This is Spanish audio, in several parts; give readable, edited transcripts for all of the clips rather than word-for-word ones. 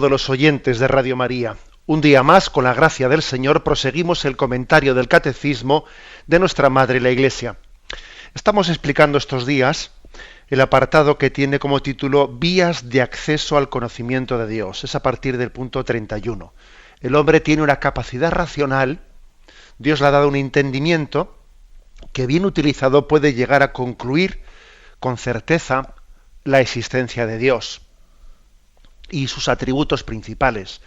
De los oyentes de Radio María. Un día más, con la gracia del Señor, proseguimos el comentario del Catecismo de nuestra Madre la Iglesia. Estamos explicando estos días el apartado que tiene como título Vías de acceso al conocimiento de Dios. Es a partir del punto 31. El hombre tiene una capacidad racional, Dios le ha dado un entendimiento que bien utilizado puede llegar a concluir con certeza la existencia de Dios y sus atributos principales.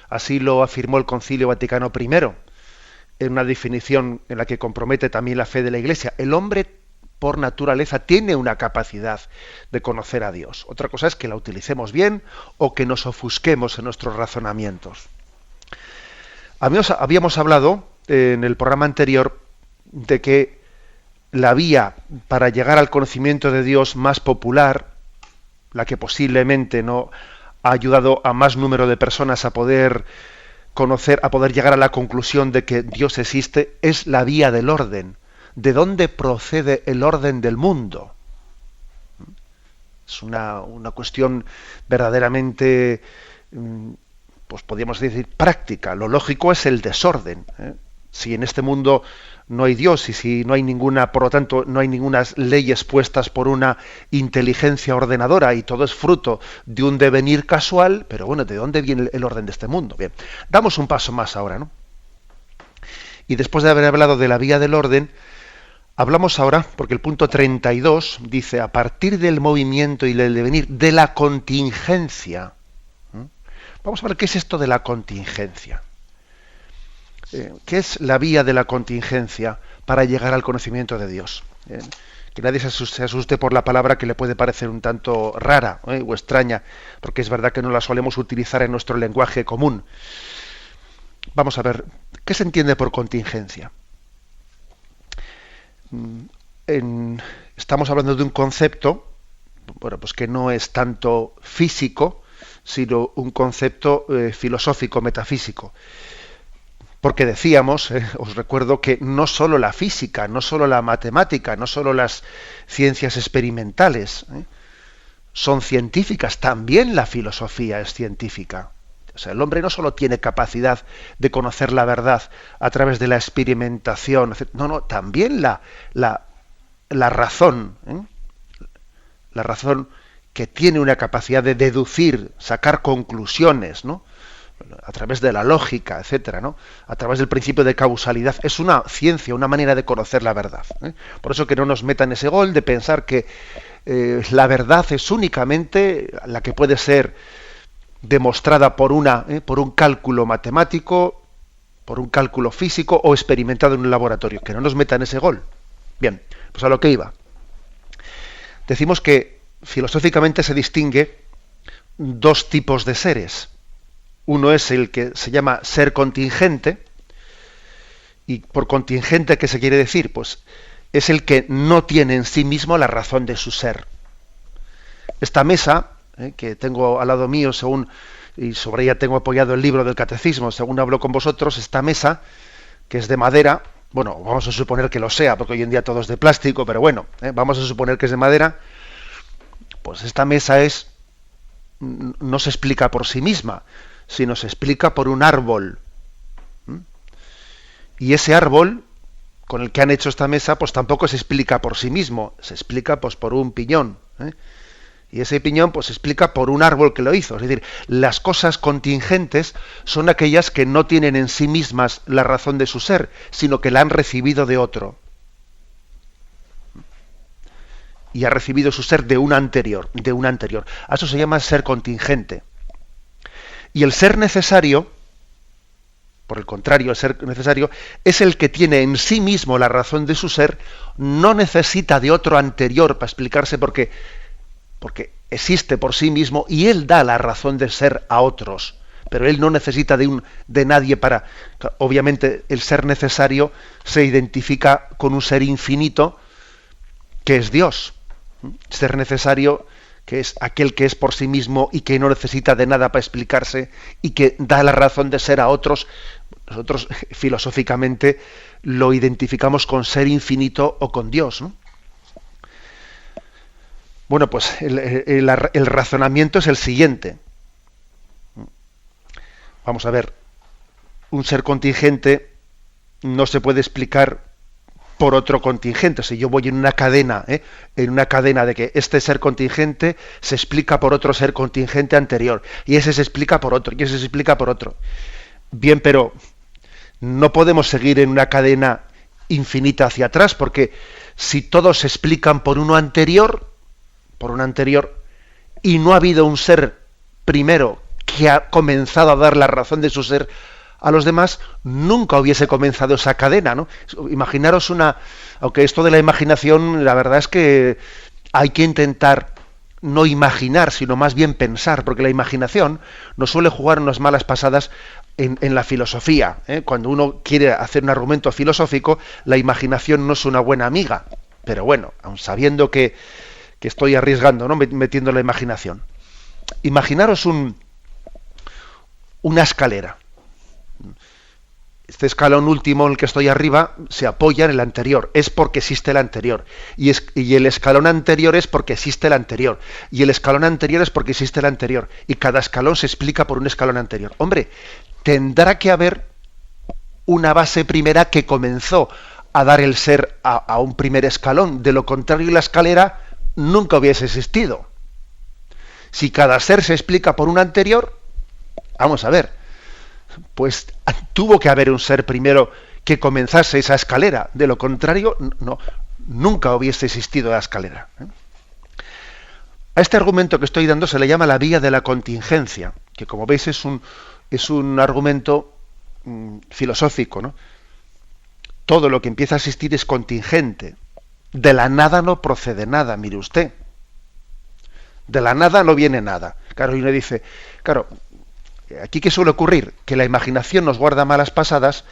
Así lo afirmó el Concilio Vaticano I, en una definición en la que compromete también la fe de la Iglesia. El hombre, por naturaleza, tiene una capacidad de conocer a Dios. Otra cosa es que la utilicemos bien o que nos ofusquemos en nuestros razonamientos. Habíamos hablado en el programa anterior de que la vía para llegar al conocimiento de Dios más popular, la que posiblemente no ha ayudado a más número de personas a poder conocer, a poder llegar a la conclusión de que Dios existe, es la vía del orden. ¿De dónde procede el orden del mundo? Es una cuestión verdaderamente, pues podríamos decir, práctica. Lo lógico es el desorden. Si en este mundo no hay Dios y si no hay ninguna, por lo tanto, no hay ninguna leyes puestas por una inteligencia ordenadora y todo es fruto de un devenir casual, pero bueno, ¿de dónde viene el orden de este mundo? Bien, damos un paso más ahora, ¿no? Y después de haber hablado de la vía del orden, hablamos ahora, porque el punto 32 dice, a partir del movimiento y del devenir de la contingencia. Vamos a ver qué es esto de la contingencia. ¿Qué es la vía de la contingencia para llegar al conocimiento de Dios? Que nadie se asuste por la palabra que le puede parecer un tanto rara o extraña, porque es verdad que no la solemos utilizar en nuestro lenguaje común. Vamos a ver, ¿qué se entiende por contingencia? Estamos hablando de un concepto, bueno, pues que no es tanto físico, sino un concepto filosófico, metafísico. Porque decíamos, os recuerdo que no solo la física, no solo la matemática, no solo las ciencias experimentales son científicas, también la filosofía es científica. O sea, el hombre no solo tiene capacidad de conocer la verdad a través de la experimentación, no, también la razón, la razón que tiene una capacidad de deducir, sacar conclusiones, ¿no? A través de la lógica, etcétera, ¿no? A través del principio de causalidad, es una ciencia, una manera de conocer la verdad. Por eso que no nos metan ese gol de pensar que la verdad es únicamente la que puede ser demostrada por un cálculo matemático, por un cálculo físico o experimentado en un laboratorio. Que no nos metan ese gol. Bien, pues a lo que iba. Decimos que filosóficamente se distingue dos tipos de seres. Uno es el que se llama ser contingente, y por contingente, ¿qué se quiere decir? Pues es el que no tiene en sí mismo la razón de su ser. Esta mesa, que tengo al lado mío, y sobre ella tengo apoyado el libro del Catecismo, según hablo con vosotros, esta mesa, que es de madera, bueno, vamos a suponer que lo sea, porque hoy en día todo es de plástico, pero bueno, vamos a suponer que es de madera, pues esta mesa no se explica por sí misma, sino se explica por un árbol. Y ese árbol con el que han hecho esta mesa, pues tampoco se explica por sí mismo, se explica pues por un piñón. Y ese piñón pues se explica por un árbol que lo hizo. Es decir, las cosas contingentes son aquellas que no tienen en sí mismas la razón de su ser, sino que la han recibido de otro. Y ha recibido su ser de un anterior. A eso se llama ser contingente. Y el ser necesario, por el contrario, el ser necesario es el que tiene en sí mismo la razón de su ser, no necesita de otro anterior para explicarse porque existe por sí mismo y él da la razón de ser a otros, pero él no necesita de nadie para... Obviamente el ser necesario se identifica con un ser infinito que es Dios. Ser necesario, que es aquel que es por sí mismo y que no necesita de nada para explicarse y que da la razón de ser a otros. Nosotros filosóficamente lo identificamos con ser infinito o con Dios, ¿no? Bueno, pues el razonamiento es el siguiente. vamos a ver, un ser contingente no se puede explicar por otro contingente. Si yo voy en una cadena de que este ser contingente se explica por otro ser contingente anterior, y ese se explica por otro, y ese se explica por otro. Bien, pero no podemos seguir en una cadena infinita hacia atrás, porque si todos se explican por uno anterior, y no ha habido un ser primero que ha comenzado a dar la razón de su ser a los demás, nunca hubiese comenzado esa cadena, ¿no? Imaginaros aunque esto de la imaginación, la verdad es que hay que intentar no imaginar, sino más bien pensar, porque la imaginación nos suele jugar unas malas pasadas en la filosofía, ¿eh? Cuando uno quiere hacer un argumento filosófico, la imaginación no es una buena amiga, pero bueno, aun sabiendo que estoy arriesgando, ¿no?, metiendo la imaginación. Imaginaros una escalera. Este escalón último en el que estoy arriba se apoya en el anterior, es porque existe el anterior, y el escalón anterior es porque existe el anterior, y el escalón anterior es porque existe el anterior, y cada escalón se explica por un escalón anterior. Hombre, tendrá que haber una base primera que comenzó a dar el ser a un primer escalón, de lo contrario la escalera nunca hubiese existido. Si cada ser se explica por un anterior, vamos a ver, pues tuvo que haber un ser primero que comenzase esa escalera, de lo contrario nunca hubiese existido la escalera. A este argumento que estoy dando se le llama la vía de la contingencia, que como veis es un argumento filosófico, ¿no? Todo lo que empieza a existir es contingente. De la nada no procede nada, mire usted. De la nada no viene nada. Claro, y uno dice, claro, aquí ¿qué suele ocurrir? Que la imaginación nos guarda malas pasadas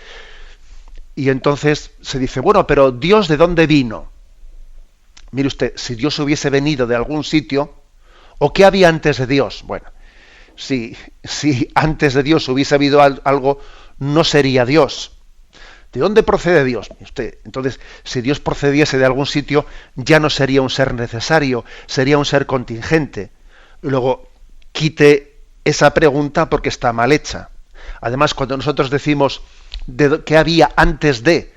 y entonces se dice, bueno, pero ¿Dios de dónde vino? Mire usted, si Dios hubiese venido de algún sitio, ¿o qué había antes de Dios? Bueno, si antes de Dios hubiese habido algo, no sería Dios. ¿De dónde procede Dios? Usted, entonces, si Dios procediese de algún sitio, ya no sería un ser necesario, sería un ser contingente. Y luego, quite esa pregunta porque está mal hecha. Además, cuando nosotros decimos qué había antes de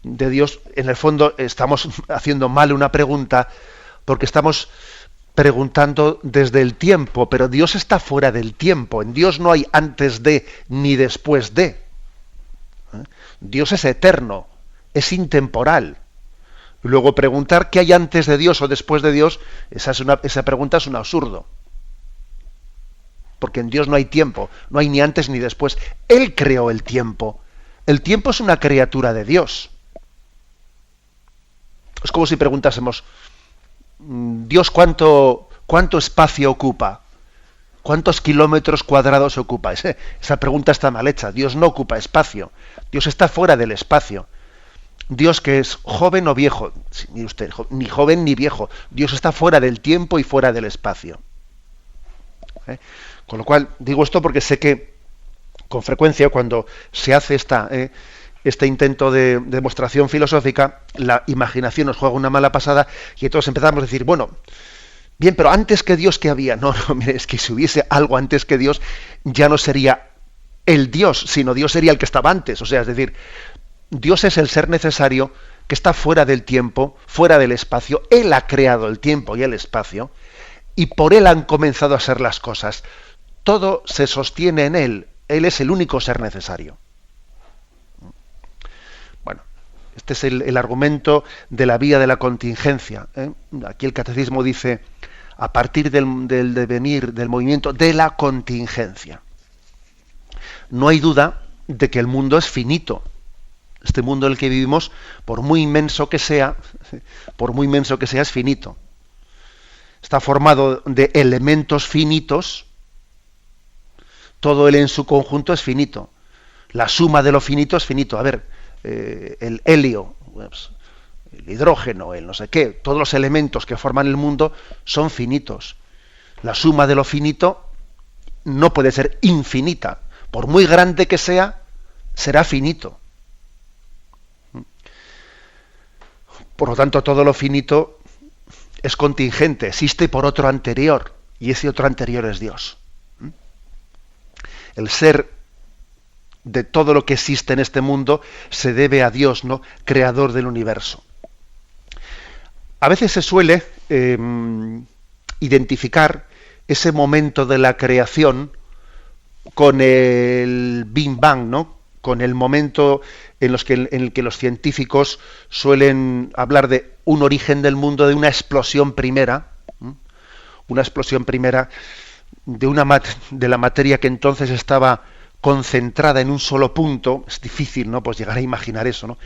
Dios, en el fondo estamos haciendo mal una pregunta porque estamos preguntando desde el tiempo, pero Dios está fuera del tiempo. En Dios no hay antes de ni después de. Dios es eterno, es intemporal. Luego preguntar qué hay antes de Dios o después de Dios, esa pregunta es un absurdo. Porque en Dios no hay tiempo, no hay ni antes ni después. Él creó el tiempo. El tiempo es una criatura de Dios. Es como si preguntásemos, ¿Dios cuánto espacio ocupa? ¿Cuántos kilómetros cuadrados ocupa? Esa pregunta está mal hecha. Dios no ocupa espacio. Dios está fuera del espacio. Dios, que es joven o viejo, mire usted, ni joven ni viejo. Dios está fuera del tiempo y fuera del espacio. Con lo cual, digo esto porque sé que con frecuencia cuando se hace este intento de demostración filosófica, la imaginación nos juega una mala pasada y entonces empezamos a decir, bueno, bien, pero antes que Dios, ¿qué había? No, mire, es que si hubiese algo antes que Dios, ya no sería el Dios, sino Dios sería el que estaba antes. O sea, es decir, Dios es el ser necesario que está fuera del tiempo, fuera del espacio. Él ha creado el tiempo y el espacio, y por Él han comenzado a ser las cosas. Todo se sostiene en Él. Él es el único ser necesario. Bueno, este es el argumento de la vía de la contingencia. Aquí el catecismo dice, a partir del devenir, del movimiento de la contingencia. No hay duda de que el mundo es finito. Este mundo en el que vivimos, por muy inmenso que sea, es finito. Está formado de elementos finitos, todo él en su conjunto es finito. La suma de lo finito es finito. A ver, el helio, pues, el hidrógeno, el no sé qué, todos los elementos que forman el mundo son finitos. La suma de lo finito no puede ser infinita. Por muy grande que sea, será finito. Por lo tanto, todo lo finito es contingente, existe por otro anterior, y ese otro anterior es Dios. El ser de todo lo que existe en este mundo se debe a Dios, ¿no? Creador del universo. A veces se suele identificar ese momento de la creación con el Big Bang, ¿no? Con el momento en el que los científicos suelen hablar de un origen del mundo, de una explosión primera, una explosión primera de la materia que entonces estaba concentrada en un solo punto. Es difícil, ¿no? Pues llegar a imaginar eso, ¿no?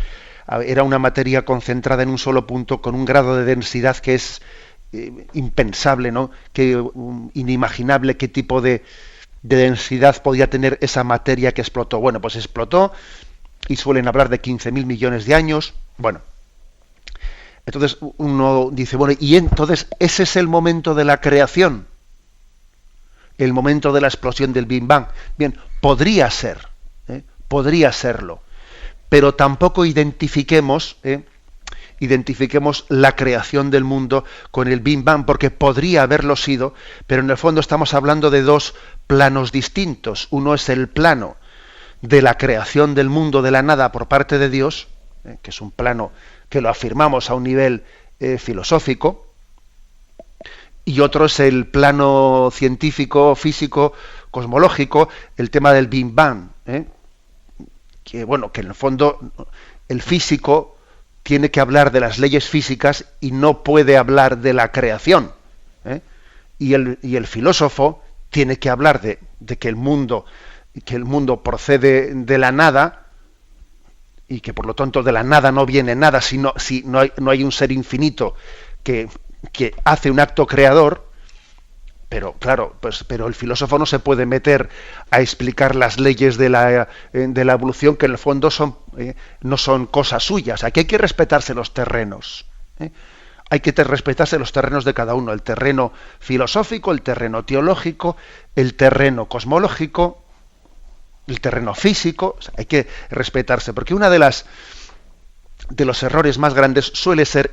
Era una materia concentrada en un solo punto con un grado de densidad que es impensable, ¿no? Inimaginable qué tipo de densidad podía tener esa materia que explotó. Bueno, pues explotó y suelen hablar de 15.000 millones de años. Bueno, entonces uno dice, bueno, y entonces ese es el momento de la creación, el momento de la explosión del Big Bang. Bien, podría ser, podría serlo, pero tampoco identifiquemos la creación del mundo con el Big Bang, porque podría haberlo sido, pero en el fondo estamos hablando de dos planos distintos. Uno es el plano de la creación del mundo de la nada por parte de Dios, que es un plano que lo afirmamos a un nivel filosófico, y otro es el plano científico, físico, cosmológico, el tema del Big Bang, que bueno, que en el fondo el físico tiene que hablar de las leyes físicas y no puede hablar de la creación, y el filósofo tiene que hablar de que el mundo procede de la nada y que por lo tanto de la nada no viene nada, si no hay un ser infinito que hace un acto creador. Pero claro, pero el filósofo no se puede meter a explicar las leyes de la evolución, que en el fondo no son cosas suyas. Aquí hay que respetarse los terrenos. Hay que respetarse los terrenos de cada uno, el terreno filosófico, el terreno teológico, el terreno cosmológico, el terreno físico. O sea, hay que respetarse, porque una de los errores más grandes suele ser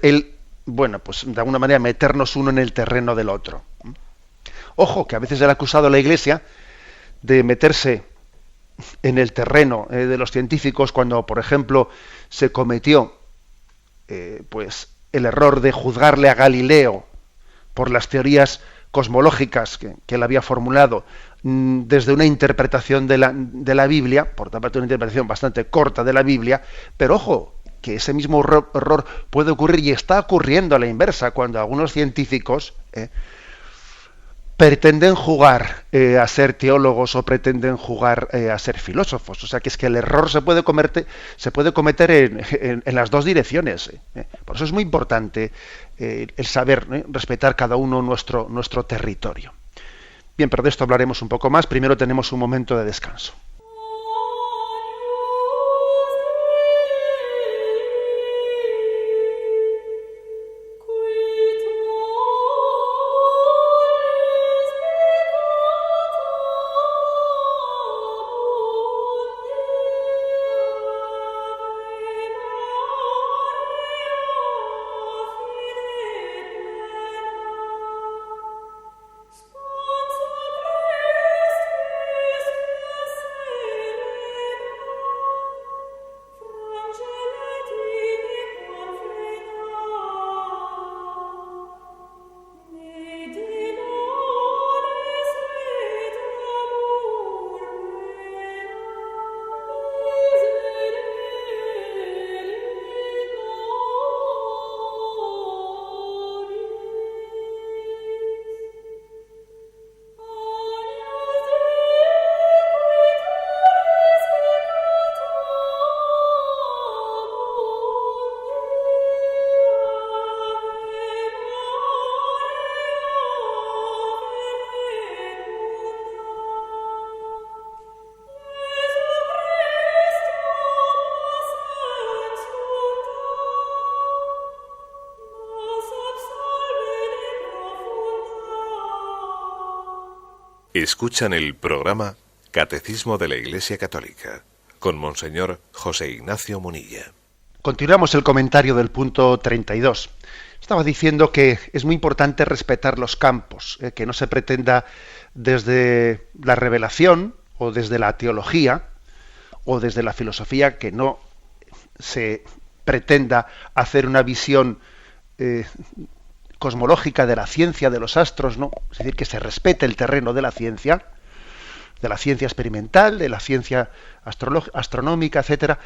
pues de alguna manera meternos uno en el terreno del otro. Ojo, que a veces se le ha acusado a la Iglesia de meterse en el terreno de los científicos cuando, por ejemplo, se cometió pues el error de juzgarle a Galileo por las teorías cosmológicas que él había formulado desde una interpretación de la Biblia, por tanto una interpretación bastante corta de la Biblia, pero ojo, que ese mismo error puede ocurrir y está ocurriendo a la inversa, cuando algunos científicos pretenden jugar a ser teólogos o pretenden jugar a ser filósofos. O sea, que es que el error se puede cometer en las dos direcciones. Por eso es muy importante el saber respetar cada uno nuestro territorio. Bien, pero de esto hablaremos un poco más. Primero tenemos un momento de descanso. Escuchan el programa Catecismo de la Iglesia Católica con Monseñor José Ignacio Munilla. Continuamos el comentario del punto 32. Estaba diciendo que es muy importante respetar los campos, que no se pretenda desde la revelación o desde la teología o desde la filosofía que no se pretenda hacer una visión cosmológica de la ciencia de los astros, ¿no? Es decir, que se respete el terreno de la ciencia experimental, de la ciencia astronómica, etcétera,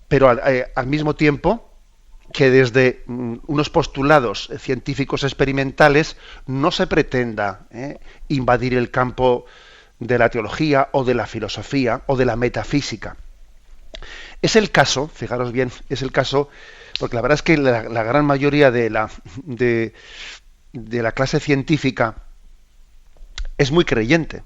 pero al mismo tiempo que desde unos postulados científicos experimentales no se pretenda invadir el campo de la teología o de la filosofía o de la metafísica. Es el caso, fijaros bien, es el caso, porque la verdad es que la gran mayoría de la clase científica es muy creyente,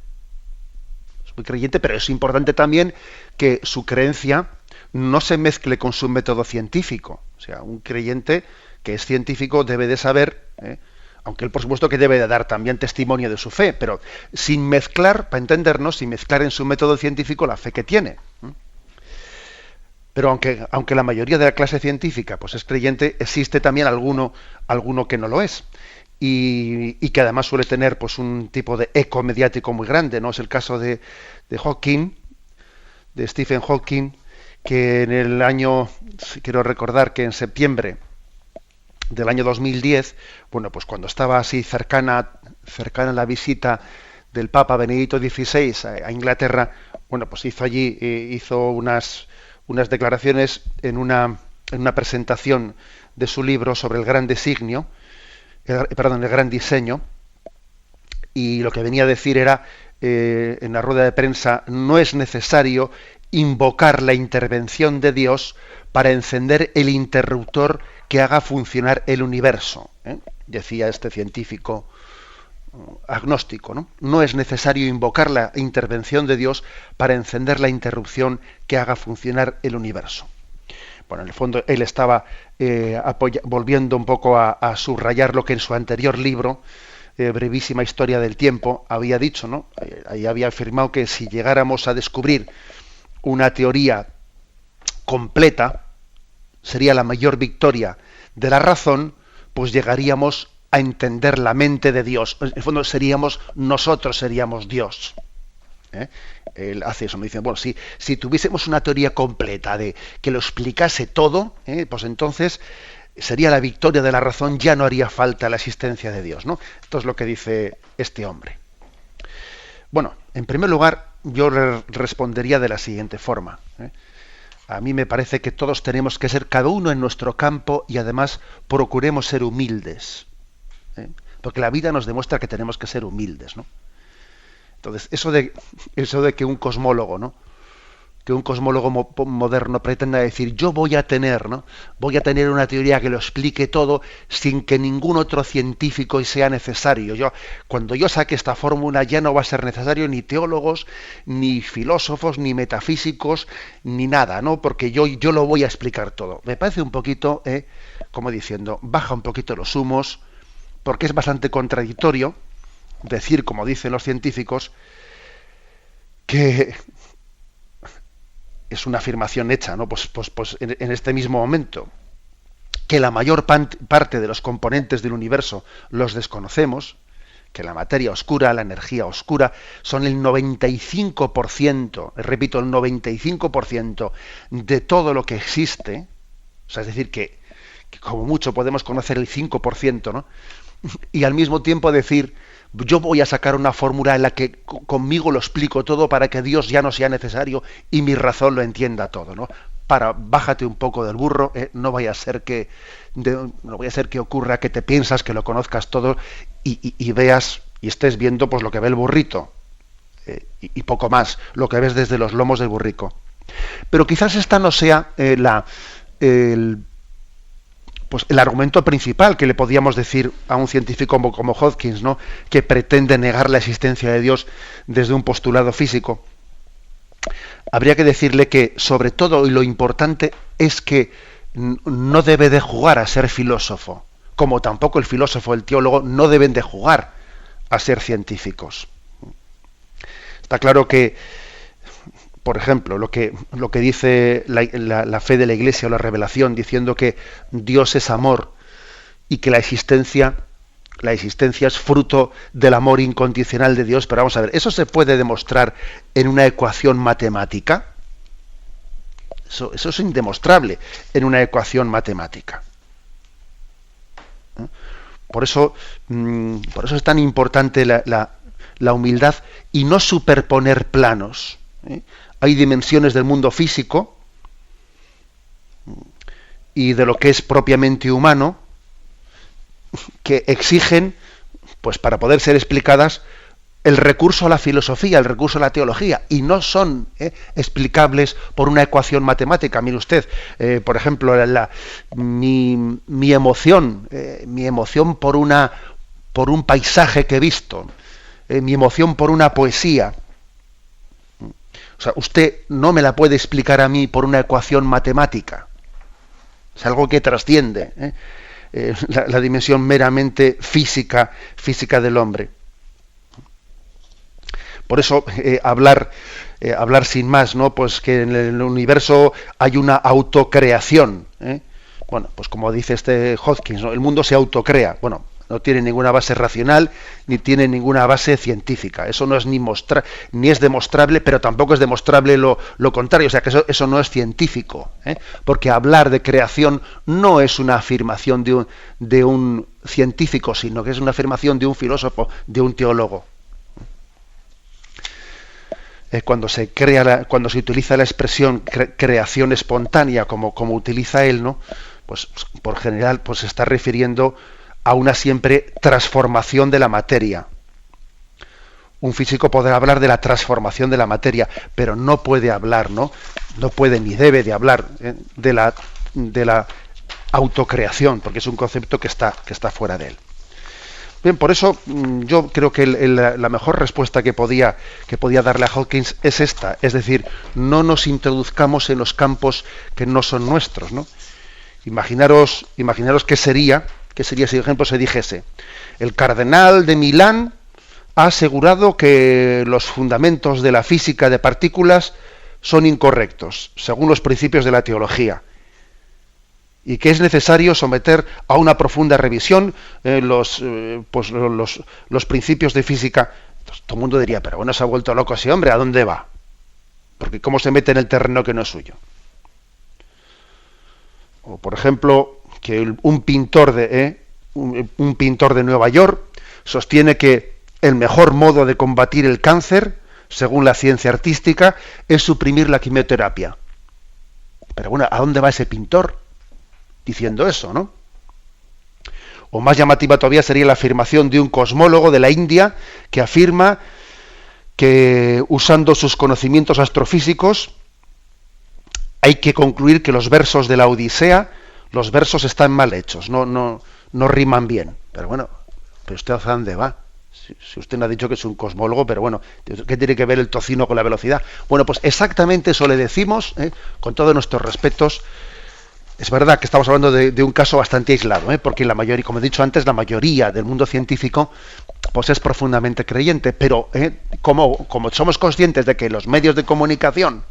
pero es importante también que su creencia no se mezcle con su método científico. O sea, un creyente que es científico debe de saber, aunque él por supuesto que debe de dar también testimonio de su fe, pero sin mezclar, para entendernos, sin mezclar en su método científico la fe que tiene. Pero aunque la mayoría de la clase científica pues es creyente, existe también alguno que no lo es. Y que además suele tener pues un tipo de eco mediático muy grande, ¿no? Es el caso de Hawking, de Stephen Hawking, que en el año, quiero recordar que en septiembre del año 2010, bueno, pues cuando estaba así cercana la visita del Papa Benedicto XVI a Inglaterra, bueno, pues hizo unas declaraciones en una presentación de su libro sobre el gran designio, el gran diseño, y lo que venía a decir era, en la rueda de prensa, no es necesario invocar la intervención de Dios para encender el interruptor que haga funcionar el universo, decía este científico agnóstico, ¿no? No es necesario invocar la intervención de Dios para encender la interrupción que haga funcionar el universo. Bueno, en el fondo él estaba volviendo un poco a subrayar lo que en su anterior libro, Brevísima Historia del Tiempo, había dicho, ¿no? Ahí había afirmado que si llegáramos a descubrir una teoría completa, sería la mayor victoria de la razón, pues llegaríamos a entender la mente de Dios. En el fondo nosotros seríamos Dios. Él hace eso, me dice, bueno, si tuviésemos una teoría completa de que lo explicase todo, pues entonces sería la victoria de la razón, ya no haría falta la existencia de Dios, ¿no? Esto es lo que dice este hombre. Bueno, en primer lugar, yo respondería de la siguiente forma. A mí me parece que todos tenemos que ser cada uno en nuestro campo y además procuremos ser humildes. Porque la vida nos demuestra que tenemos que ser humildes, ¿no? Entonces, eso de que un cosmólogo, ¿no? Que un cosmólogo moderno pretenda decir, yo voy a tener una teoría que lo explique todo sin que ningún otro científico sea necesario. Cuando yo saque esta fórmula ya no va a ser necesario ni teólogos, ni filósofos, ni metafísicos, ni nada, ¿no? Porque yo lo voy a explicar todo. Me parece un poquito, como diciendo, baja un poquito los humos, porque es bastante contradictorio decir, como dicen los científicos, que es una afirmación hecha, ¿no? Pues en este mismo momento, que la mayor parte de los componentes del universo los desconocemos, que la materia oscura, la energía oscura, son el 95%, repito, el 95% de todo lo que existe. O sea, es decir, que como mucho podemos conocer el 5%, ¿no? Y al mismo tiempo decir, yo voy a sacar una fórmula en la que conmigo lo explico todo para que Dios ya no sea necesario y mi razón lo entienda todo, ¿no? Bájate un poco del burro, no vaya a ser que ocurra que te piensas que lo conozcas todo y veas y estés viendo pues lo que ve el burrito y poco más, lo que ves desde los lomos del burrico. Pero quizás esta no sea el argumento principal que le podíamos decir a un científico como Hawking, ¿no? Que pretende negar la existencia de Dios desde un postulado físico. Habría que decirle que, sobre todo, y lo importante es que no debe de jugar a ser filósofo, como tampoco el filósofo, el teólogo, no deben de jugar a ser científicos. Está claro que, por ejemplo, lo que dice la fe de la Iglesia o la revelación, diciendo que Dios es amor y que la existencia es fruto del amor incondicional de Dios. Pero vamos a ver, ¿eso se puede demostrar en una ecuación matemática? Eso es indemostrable en una ecuación matemática. Por eso es tan importante la humildad y no superponer planos. Hay dimensiones del mundo físico y de lo que es propiamente humano que exigen, pues para poder ser explicadas, el recurso a la filosofía, el recurso a la teología, y no son explicables por una ecuación matemática. Mire usted, por ejemplo, mi emoción por un paisaje que he visto, mi emoción por una poesía. O sea, usted no me la puede explicar a mí por una ecuación matemática. Es algo que trasciende la dimensión meramente física del hombre. Por eso hablar sin más, ¿no? Pues que en el universo hay una autocreación. Bueno, pues como dice Hawkins, ¿no? El mundo se autocrea. Bueno, no tiene ninguna base racional ni tiene ninguna base científica. Eso no es ni es demostrable, pero tampoco es demostrable lo contrario. O sea que eso no es científico, porque hablar de creación no es una afirmación de un científico, sino que es una afirmación de un filósofo, de un teólogo. Cuando se utiliza la expresión creación espontánea como utiliza él, ¿no? Pues por general pues se está refiriendo a una siempre transformación de la materia. Un físico podrá hablar de la transformación de la materia, pero no puede hablar, no puede ni debe de hablar de la autocreación, porque es un concepto que está fuera de él. Bien, por eso yo creo que la mejor respuesta que podía darle a Hawkins es esta, es decir, no nos introduzcamos en los campos que no son nuestros, ¿no? Imaginaros qué sería si, por ejemplo, se dijese: el cardenal de Milán ha asegurado que los fundamentos de la física de partículas son incorrectos, según los principios de la teología, y que es necesario someter a una profunda revisión los principios de física. Entonces, todo el mundo diría: pero bueno, se ha vuelto loco ese hombre, ¿a dónde va? Porque ¿cómo se mete en el terreno que no es suyo? O, por ejemplo, que un pintor de Nueva York sostiene que el mejor modo de combatir el cáncer, según la ciencia artística, es suprimir la quimioterapia. Pero bueno, ¿a dónde va ese pintor diciendo eso, no? O más llamativa todavía sería la afirmación de un cosmólogo de la India que afirma que, usando sus conocimientos astrofísicos, hay que concluir que los versos de la Odisea, los versos están mal hechos, no riman bien. Pero bueno, ¿pero usted a dónde va? Si usted no ha dicho que es un cosmólogo, pero bueno, ¿qué tiene que ver el tocino con la velocidad? Bueno, pues exactamente eso le decimos, con todos nuestros respetos. Es verdad que estamos hablando de un caso bastante aislado, porque la mayoría, como he dicho antes, la mayoría del mundo científico pues es profundamente creyente, pero como somos conscientes de que los medios de comunicación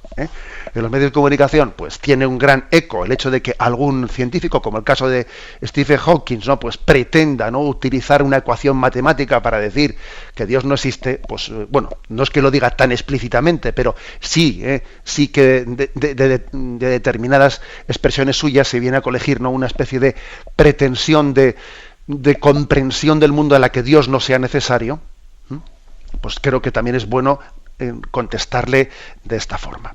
pues tiene un gran eco el hecho de que algún científico, como el caso de Stephen Hawking, ¿no? Pues pretenda, ¿no?, utilizar una ecuación matemática para decir que Dios no existe, pues bueno, no es que lo diga tan explícitamente, pero sí que de determinadas expresiones suyas se viene a colegir, ¿no?, una especie de pretensión de comprensión del mundo a la que Dios no sea necesario. Pues creo que también es bueno contestarle de esta forma.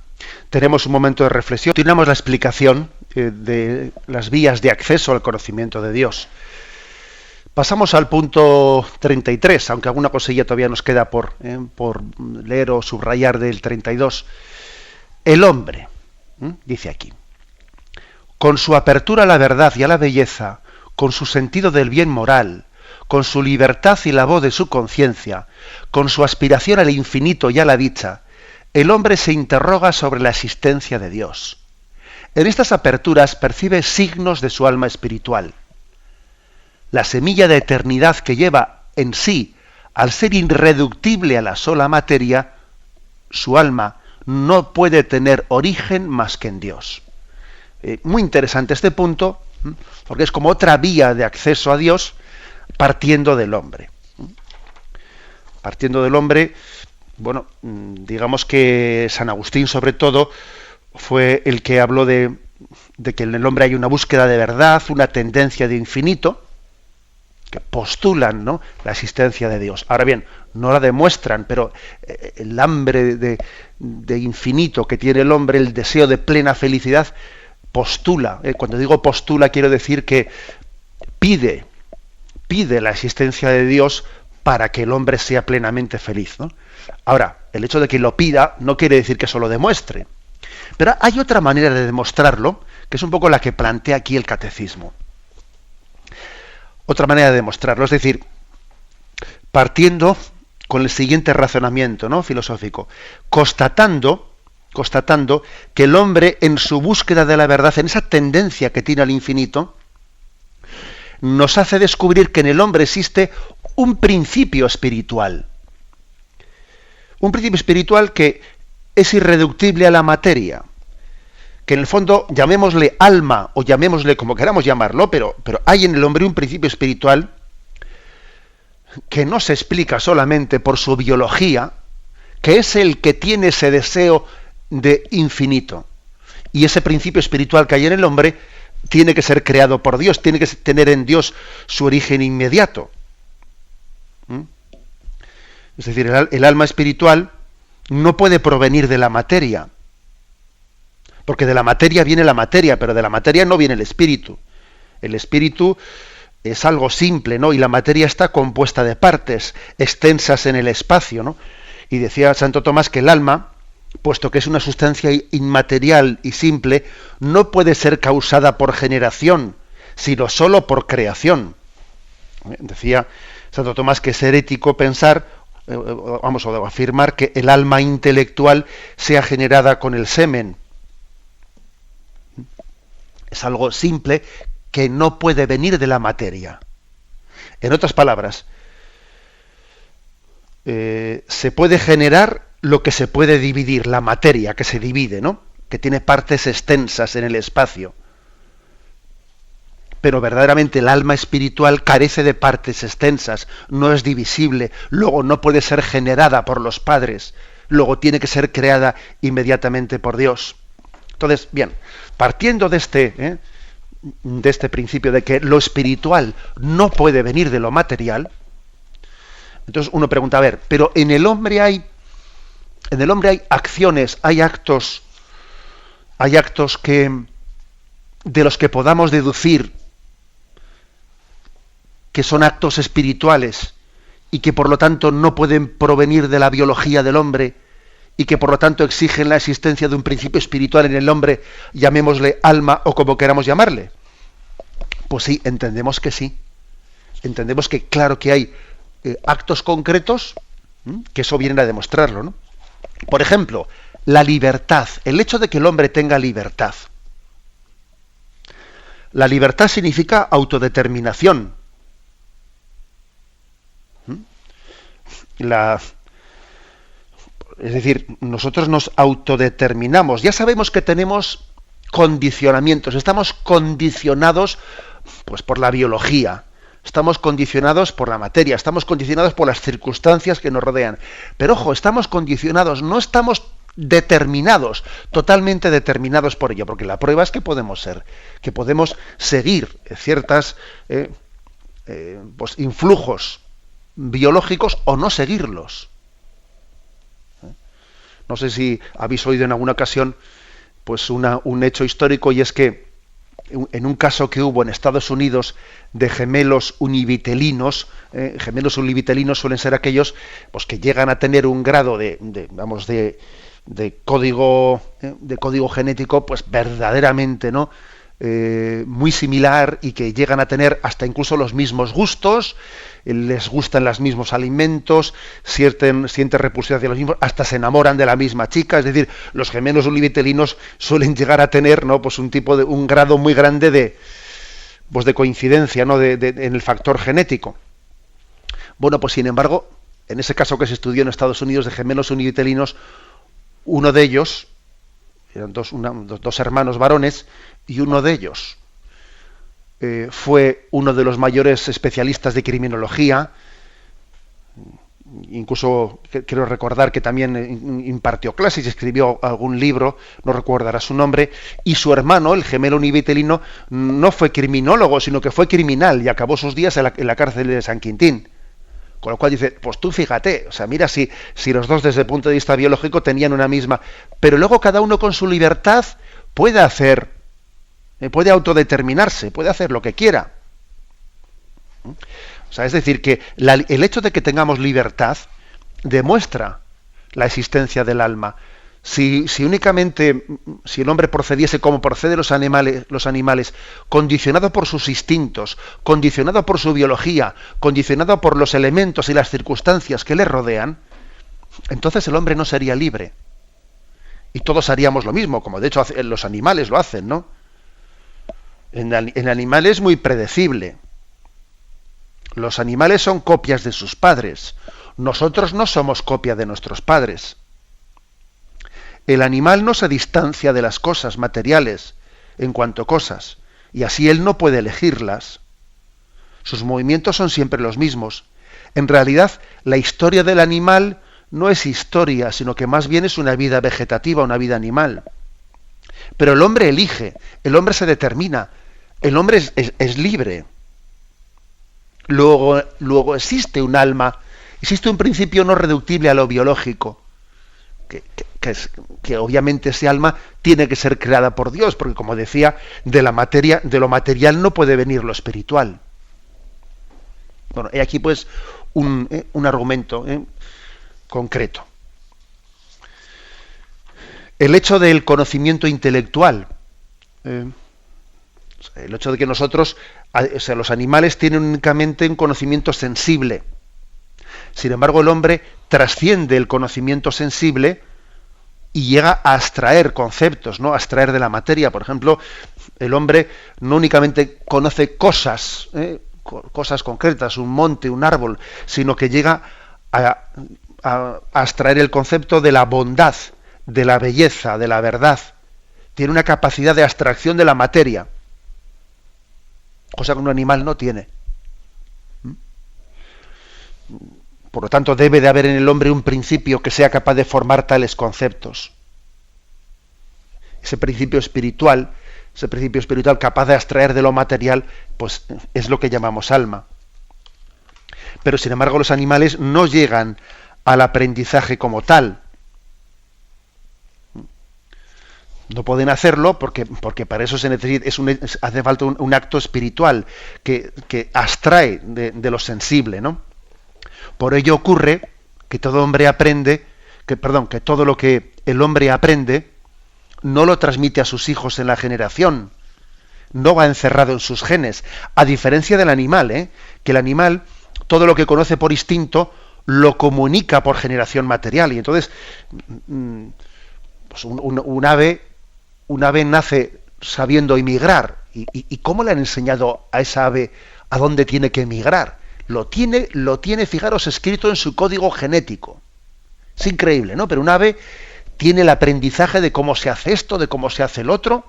Tenemos un momento de reflexión. Tenemos la explicación de las vías de acceso al conocimiento de Dios. Pasamos al punto 33, aunque alguna cosilla todavía nos queda por leer o subrayar del 32. El hombre, dice aquí, con su apertura a la verdad y a la belleza, con su sentido del bien moral, con su libertad y la voz de su conciencia, con su aspiración al infinito y a la dicha, el hombre se interroga sobre la existencia de Dios. En estas aperturas percibe signos de su alma espiritual. La semilla de eternidad que lleva en sí, al ser irreductible a la sola materia, su alma no puede tener origen más que en Dios. Muy interesante este punto, porque es como otra vía de acceso a Dios partiendo del hombre. Partiendo del hombre, bueno, digamos que San Agustín sobre todo fue el que habló de que en el hombre hay una búsqueda de verdad, una tendencia de infinito, que postulan, ¿no?, la existencia de Dios. Ahora bien, no la demuestran, pero el hambre de infinito que tiene el hombre, el deseo de plena felicidad, postula. Cuando digo postula, quiero decir que pide la existencia de Dios para que el hombre sea plenamente feliz, ¿no? Ahora, el hecho de que lo pida no quiere decir que eso lo demuestre. Pero hay otra manera de demostrarlo, que es un poco la que plantea aquí el catecismo. Otra manera de demostrarlo, es decir, partiendo con el siguiente razonamiento, ¿no?, filosófico, constatando que el hombre, en su búsqueda de la verdad, en esa tendencia que tiene al infinito, nos hace descubrir que en el hombre existe un principio espiritual. Un principio espiritual que es irreductible a la materia, que en el fondo llamémosle alma o llamémosle como queramos llamarlo, pero hay en el hombre un principio espiritual que no se explica solamente por su biología, que es el que tiene ese deseo de infinito. Y ese principio espiritual que hay en el hombre tiene que ser creado por Dios, tiene que tener en Dios su origen inmediato. Es decir, el alma espiritual no puede provenir de la materia, porque de la materia viene la materia, pero de la materia no viene el espíritu. El espíritu es algo simple, ¿no? Y la materia está compuesta de partes extensas en el espacio, ¿no? Y decía Santo Tomás que el alma, puesto que es una sustancia inmaterial y simple, no puede ser causada por generación, sino solo por creación. Decía Santo Tomás que es herético pensar, o afirmar que el alma intelectual sea generada con el semen. Es algo simple que no puede venir de la materia. En otras palabras, se puede generar lo que se puede dividir, la materia que se divide, ¿no?, que tiene partes extensas en el espacio. Pero verdaderamente el alma espiritual carece de partes extensas, no es divisible, luego no puede ser generada por los padres, luego tiene que ser creada inmediatamente por Dios. Entonces, bien, partiendo de este principio de que lo espiritual no puede venir de lo material, entonces uno pregunta, a ver, pero en el hombre hay acciones, hay actos que de los que podamos deducir que son actos espirituales y que por lo tanto no pueden provenir de la biología del hombre y que por lo tanto exigen la existencia de un principio espiritual en el hombre, llamémosle alma o como queramos llamarle. Pues sí, entendemos que sí. Entendemos que claro que hay actos concretos que eso vienen a demostrarlo, ¿no? Por ejemplo, la libertad, el hecho de que el hombre tenga libertad. La libertad significa autodeterminación. Es decir, nosotros nos autodeterminamos. Ya sabemos que tenemos condicionamientos, estamos condicionados pues por la biología, estamos condicionados por la materia, estamos condicionados por las circunstancias que nos rodean. Pero ojo, estamos condicionados, no estamos determinados, totalmente determinados por ello, porque la prueba es que podemos seguir ciertas pues influjos biológicos o no seguirlos. No sé si habéis oído en alguna ocasión pues un hecho histórico, y es que en un caso que hubo en Estados Unidos de gemelos univitelinos, gemelos univitelinos suelen ser aquellos pues que llegan a tener un grado de código genético pues verdaderamente, ¿no?, muy similar, y que llegan a tener hasta incluso los mismos gustos, les gustan los mismos alimentos, sienten repulsión hacia los mismos, hasta se enamoran de la misma chica. Es decir, los gemelos univitelinos suelen llegar a tener, ¿no?, pues un grado muy grande de coincidencia, ¿no?, en el factor genético. Bueno, pues sin embargo, en ese caso que se estudió en Estados Unidos de gemelos univitelinos, uno de ellos, eran dos hermanos varones, y uno de ellos fue uno de los mayores especialistas de criminología, incluso quiero recordar que también impartió clases y escribió algún libro, no recordará su nombre, y su hermano, el gemelo univitelino, no fue criminólogo, sino que fue criminal y acabó sus días en la cárcel de San Quintín. Con lo cual dice, pues tú fíjate, o sea, mira si los dos desde el punto de vista biológico tenían una misma, pero luego cada uno con su libertad puede autodeterminarse, puede hacer lo que quiera. O sea, es decir, que el hecho de que tengamos libertad demuestra la existencia del alma. Si el hombre procediese como proceden los animales, condicionado por sus instintos, condicionado por su biología, condicionado por los elementos y las circunstancias que le rodean, entonces el hombre no sería libre. Y todos haríamos lo mismo, como de hecho los animales lo hacen, ¿no? En el animal es muy predecible. Los animales son copias de sus padres. Nosotros no somos copia de nuestros padres. El animal no se distancia de las cosas materiales en cuanto a cosas, y así él no puede elegirlas. Sus movimientos son siempre los mismos. En realidad, la historia del animal no es historia, sino que más bien es una vida vegetativa, una vida animal. Pero el hombre elige, el hombre se determina, el hombre es libre. Luego existe un alma, existe un principio no reductible a lo biológico, que obviamente ese alma tiene que ser creada por Dios, porque como decía, de lo material no puede venir lo espiritual. Bueno, he aquí pues un argumento concreto. El hecho del conocimiento intelectual, el hecho de que nosotros, o sea, los animales tienen únicamente un conocimiento sensible. Sin embargo, el hombre trasciende el conocimiento sensible y llega a abstraer conceptos, ¿no? A abstraer de la materia. Por ejemplo, el hombre no únicamente conoce cosas, cosas concretas, un monte, un árbol, sino que llega a abstraer el concepto de la bondad, de la belleza, de la verdad. Tiene una capacidad de abstracción de la materia, cosa que un animal no tiene. Por lo tanto, debe de haber en el hombre un principio que sea capaz de formar tales conceptos. Ese principio espiritual capaz de abstraer de lo material, pues es lo que llamamos alma. Pero sin embargo, los animales no llegan al aprendizaje como tal. No pueden hacerlo porque para eso se necesita, hace falta un acto espiritual que abstrae de lo sensible, ¿no? Por ello ocurre que todo lo que el hombre aprende no lo transmite a sus hijos en la generación, no va encerrado en sus genes, a diferencia del animal, que el animal todo lo que conoce por instinto lo comunica por generación material, y entonces pues un ave nace sabiendo emigrar, y ¿cómo le han enseñado a esa ave a dónde tiene que emigrar? Lo tiene, fijaros, escrito en su código genético. Es increíble, ¿no? Pero un ave tiene el aprendizaje de cómo se hace esto, de cómo se hace el otro.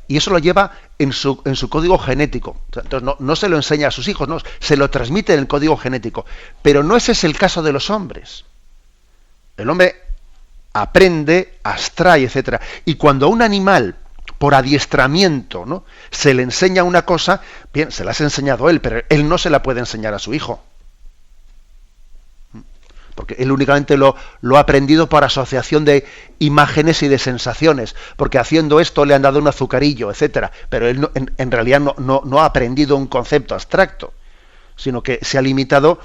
Y eso lo lleva en su código genético. Entonces no se lo enseña a sus hijos, no, se lo transmite en el código genético. Pero no ese es el caso de los hombres. El hombre aprende, abstrae, etcétera. Y cuando a un animal, por adiestramiento, ¿no?, se le enseña una cosa, bien, se la has enseñado él, pero él no se la puede enseñar a su hijo. Porque él únicamente lo ha aprendido por asociación de imágenes y de sensaciones, porque haciendo esto le han dado un azucarillo, etcétera. Pero él en realidad no ha aprendido un concepto abstracto, sino que se ha limitado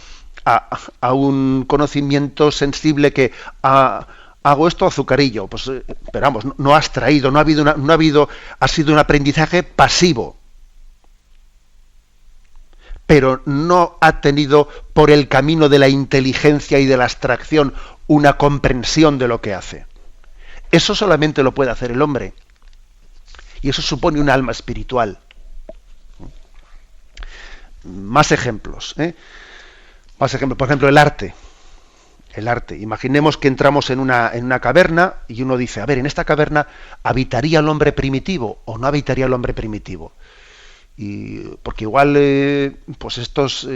a un conocimiento sensible que hago esto azucarillo, pues, pero vamos, no has traído, ha sido un aprendizaje pasivo, pero no ha tenido por el camino de la inteligencia y de la abstracción una comprensión de lo que hace. Eso solamente lo puede hacer el hombre, y eso supone un alma espiritual. Más ejemplos, Más ejemplos, por ejemplo, el arte. El arte. Imaginemos que entramos en una caverna y uno dice, a ver, ¿en esta caverna habitaría el hombre primitivo o no habitaría el hombre primitivo? Y porque igual pues estos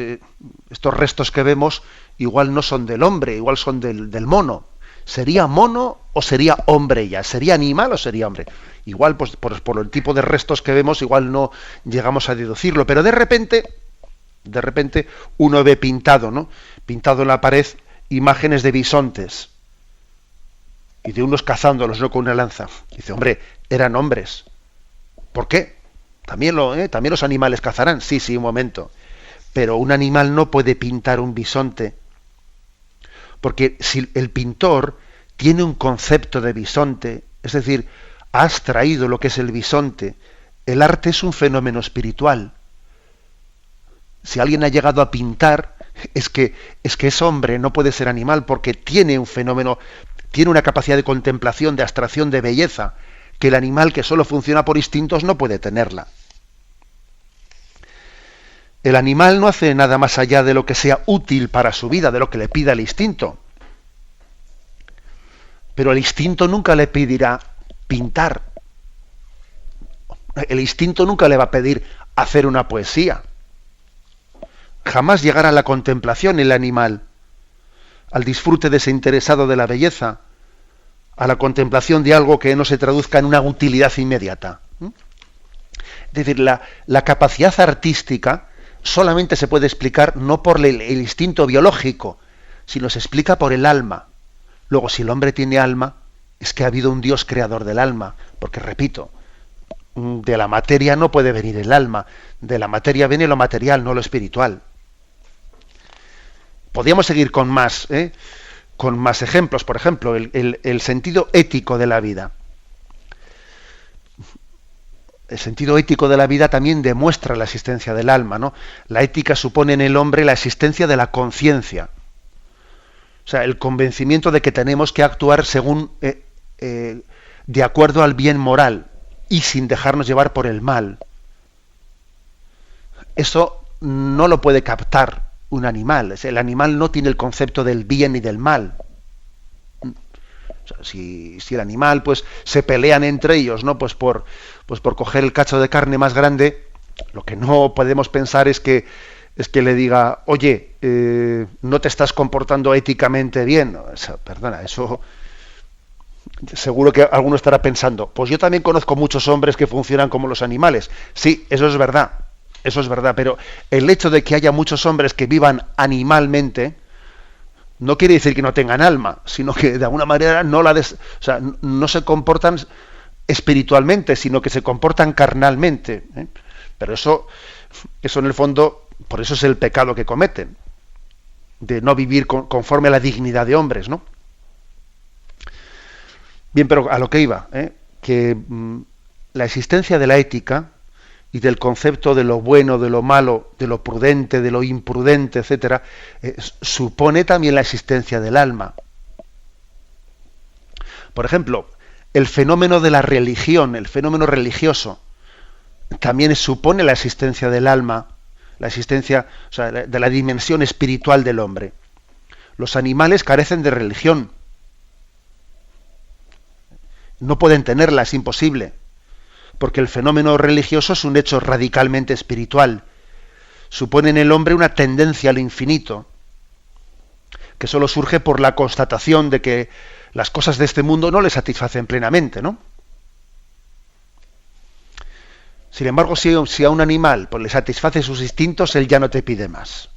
restos que vemos igual no son del hombre, igual son del mono. ¿Sería mono o sería hombre ya? ¿Sería animal o sería hombre? Igual, pues por el tipo de restos que vemos, igual no llegamos a deducirlo, pero de repente uno ve pintado, ¿no? Pintado en la pared imágenes de bisontes y de unos cazándolos, ¿no? Con una lanza. Dice, hombre, eran hombres. ¿Por qué? También los animales cazarán. Sí, un momento. Pero un animal no puede pintar un bisonte, porque si el pintor tiene un concepto de bisonte, es decir, ha abstraído lo que es el bisonte, el arte es un fenómeno espiritual. Si alguien ha llegado a pintar, es que es hombre, no puede ser animal, porque tiene un fenómeno, tiene una capacidad de contemplación, de abstracción, de belleza, que el animal que solo funciona por instintos no puede tenerla. El animal no hace nada más allá de lo que sea útil para su vida, de lo que le pida el instinto. Pero el instinto nunca le pedirá pintar. El instinto nunca le va a pedir hacer una poesía. Jamás llegará a la contemplación el animal, al disfrute desinteresado de la belleza, a la contemplación de algo que no se traduzca en una utilidad inmediata. Es decir, la capacidad artística solamente se puede explicar no por el instinto biológico, sino se explica por el alma. Luego, si el hombre tiene alma, es que ha habido un Dios creador del alma, porque, repito, de la materia no puede venir el alma, de la materia viene lo material, no lo espiritual. Podríamos seguir con más ejemplos, por ejemplo, el sentido ético de la vida. El sentido ético de la vida también demuestra la existencia del alma, ¿no? La ética supone en el hombre la existencia de la conciencia. O sea, el convencimiento de que tenemos que actuar según, de acuerdo al bien moral y sin dejarnos llevar por el mal. Eso no lo puede captar un animal. El animal no tiene el concepto del bien y del mal. O sea, si el animal pues se pelean entre ellos, ¿no? Pues por coger el cacho de carne más grande, lo que no podemos pensar es que le diga, oye, no te estás comportando éticamente bien. O sea, perdona, eso seguro que alguno estará pensando, pues yo también conozco muchos hombres que funcionan como los animales. Sí, eso es verdad, pero el hecho de que haya muchos hombres que vivan animalmente no quiere decir que no tengan alma, sino que de alguna manera no se comportan espiritualmente, sino que se comportan carnalmente. Pero eso en el fondo, por eso es el pecado que cometen, de no vivir conforme a la dignidad de hombres, ¿no? Bien, pero a lo que iba, que la existencia de la ética y del concepto de lo bueno, de lo malo, de lo prudente, de lo imprudente, etcétera, supone también la existencia del alma. Por ejemplo, el fenómeno de la religión, el fenómeno religioso, también supone la existencia del alma, la existencia, o sea, de la dimensión espiritual del hombre. Los animales carecen de religión. No pueden tenerla, es imposible. Porque el fenómeno religioso es un hecho radicalmente espiritual. Supone en el hombre una tendencia al infinito, que solo surge por la constatación de que las cosas de este mundo no le satisfacen plenamente, ¿no? Sin embargo, si a un animal pues, le satisface sus instintos, él ya no te pide más.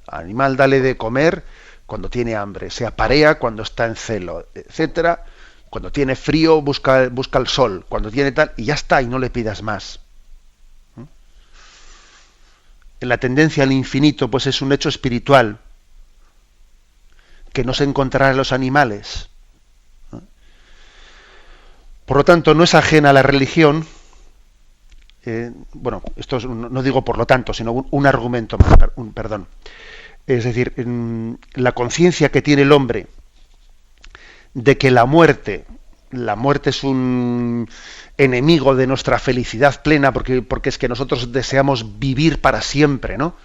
Al animal dale de comer cuando tiene hambre, se aparea cuando está en celo, etcétera. Cuando tiene frío busca el sol, cuando tiene tal, y ya está, y no le pidas más. La tendencia al infinito pues es un hecho espiritual que no se encontrará en los animales. Por lo tanto, no es ajena a la religión, esto no digo por lo tanto, sino un argumento más, perdón. Es decir, la conciencia que tiene el hombre de que la muerte es un enemigo de nuestra felicidad plena, porque es que nosotros deseamos vivir para siempre, ¿no?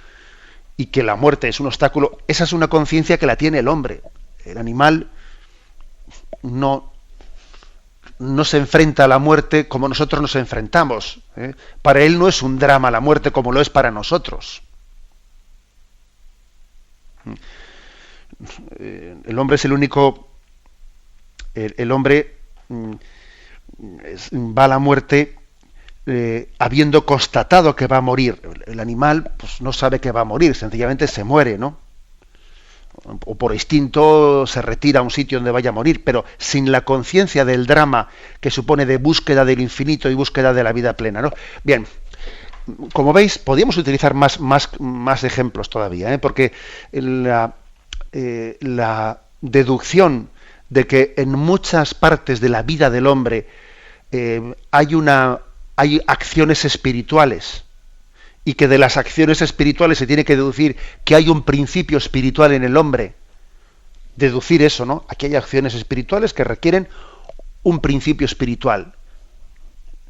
Y que la muerte es un obstáculo, esa es una conciencia que la tiene el hombre. El animal no no se enfrenta a la muerte como nosotros nos enfrentamos. Para él no es un drama la muerte como lo es para nosotros. El hombre es el único. El hombre va a la muerte habiendo constatado que va a morir. El animal pues, no sabe que va a morir, sencillamente se muere, ¿no? O por instinto se retira a un sitio donde vaya a morir, pero sin la conciencia del drama que supone de búsqueda del infinito y búsqueda de la vida plena, ¿no? Bien, como veis, podríamos utilizar más ejemplos todavía, porque la deducción de que en muchas partes de la vida del hombre hay acciones espirituales, y que de las acciones espirituales se tiene que deducir que hay un principio espiritual en el hombre. Deducir eso, ¿no? Aquí hay acciones espirituales que requieren un principio espiritual.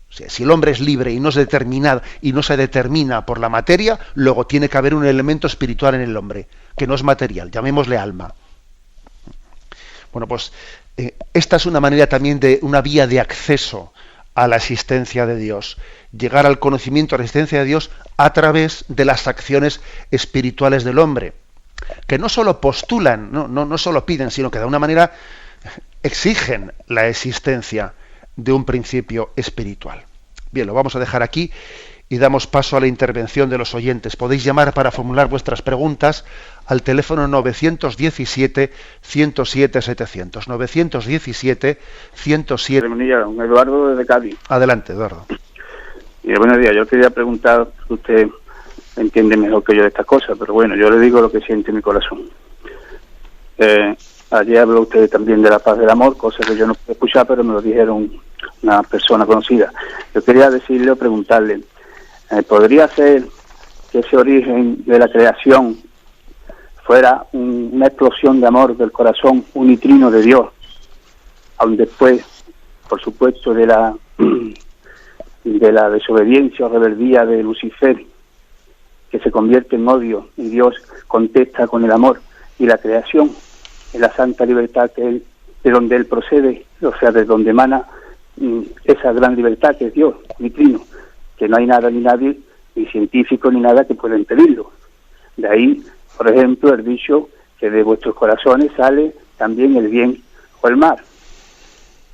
O sea, si el hombre es libre y no se determina por la materia, luego tiene que haber un elemento espiritual en el hombre, que no es material, llamémosle alma. Bueno, pues esta es una manera también de una vía de acceso a la existencia de Dios, llegar al conocimiento de la existencia de Dios a través de las acciones espirituales del hombre, que no solo postulan, no solo piden, sino que de alguna manera exigen la existencia de un principio espiritual. Bien, lo vamos a dejar aquí y damos paso a la intervención de los oyentes. Podéis llamar para formular vuestras preguntas al teléfono 917-107-700. 917-107. Don Eduardo desde Cádiz. Adelante, Eduardo. Buenos días. Yo quería preguntar, usted entiende mejor que yo de estas cosas, pero bueno, yo le digo lo que siente mi corazón. Ayer habló usted también de la paz del amor, cosa que yo no pude escuchar, pero me lo dijeron una persona conocida. Yo quería decirle o preguntarle, ¿podría ser que ese origen de la creación fuera una explosión de amor del corazón unitrino de Dios, aun después, por supuesto, de la desobediencia o rebeldía de Lucifer, que se convierte en odio, y Dios contesta con el amor y la creación, en la santa libertad de donde Él procede, o sea, de donde emana esa gran libertad que es Dios, unitrino, que no hay nada ni nadie, ni científico ni nada que pueda impedirlo. De ahí, por ejemplo, el dicho que de vuestros corazones sale también el bien o el mal.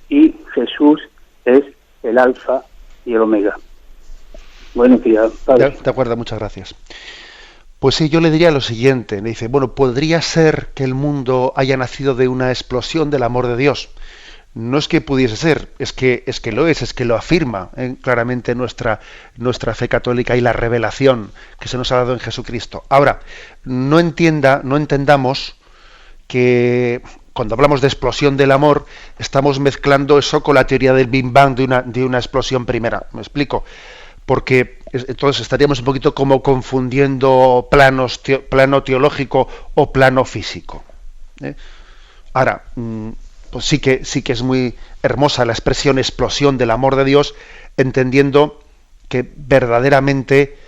Y Jesús es el alfa y el omega. Buenos días, padre. De acuerdo, muchas gracias. Pues sí, yo le diría lo siguiente, me dice, bueno, podría ser que el mundo haya nacido de una explosión del amor de Dios. No es que pudiese ser, es que lo afirma claramente nuestra fe católica y la revelación que se nos ha dado en Jesucristo. Ahora, no entendamos que cuando hablamos de explosión del amor estamos mezclando eso con la teoría del Big Bang de una explosión primera. ¿Me explico? Porque entonces estaríamos un poquito como confundiendo plano teológico o plano físico. Ahora, pues sí que es muy hermosa la expresión explosión del amor de Dios, entendiendo que verdaderamente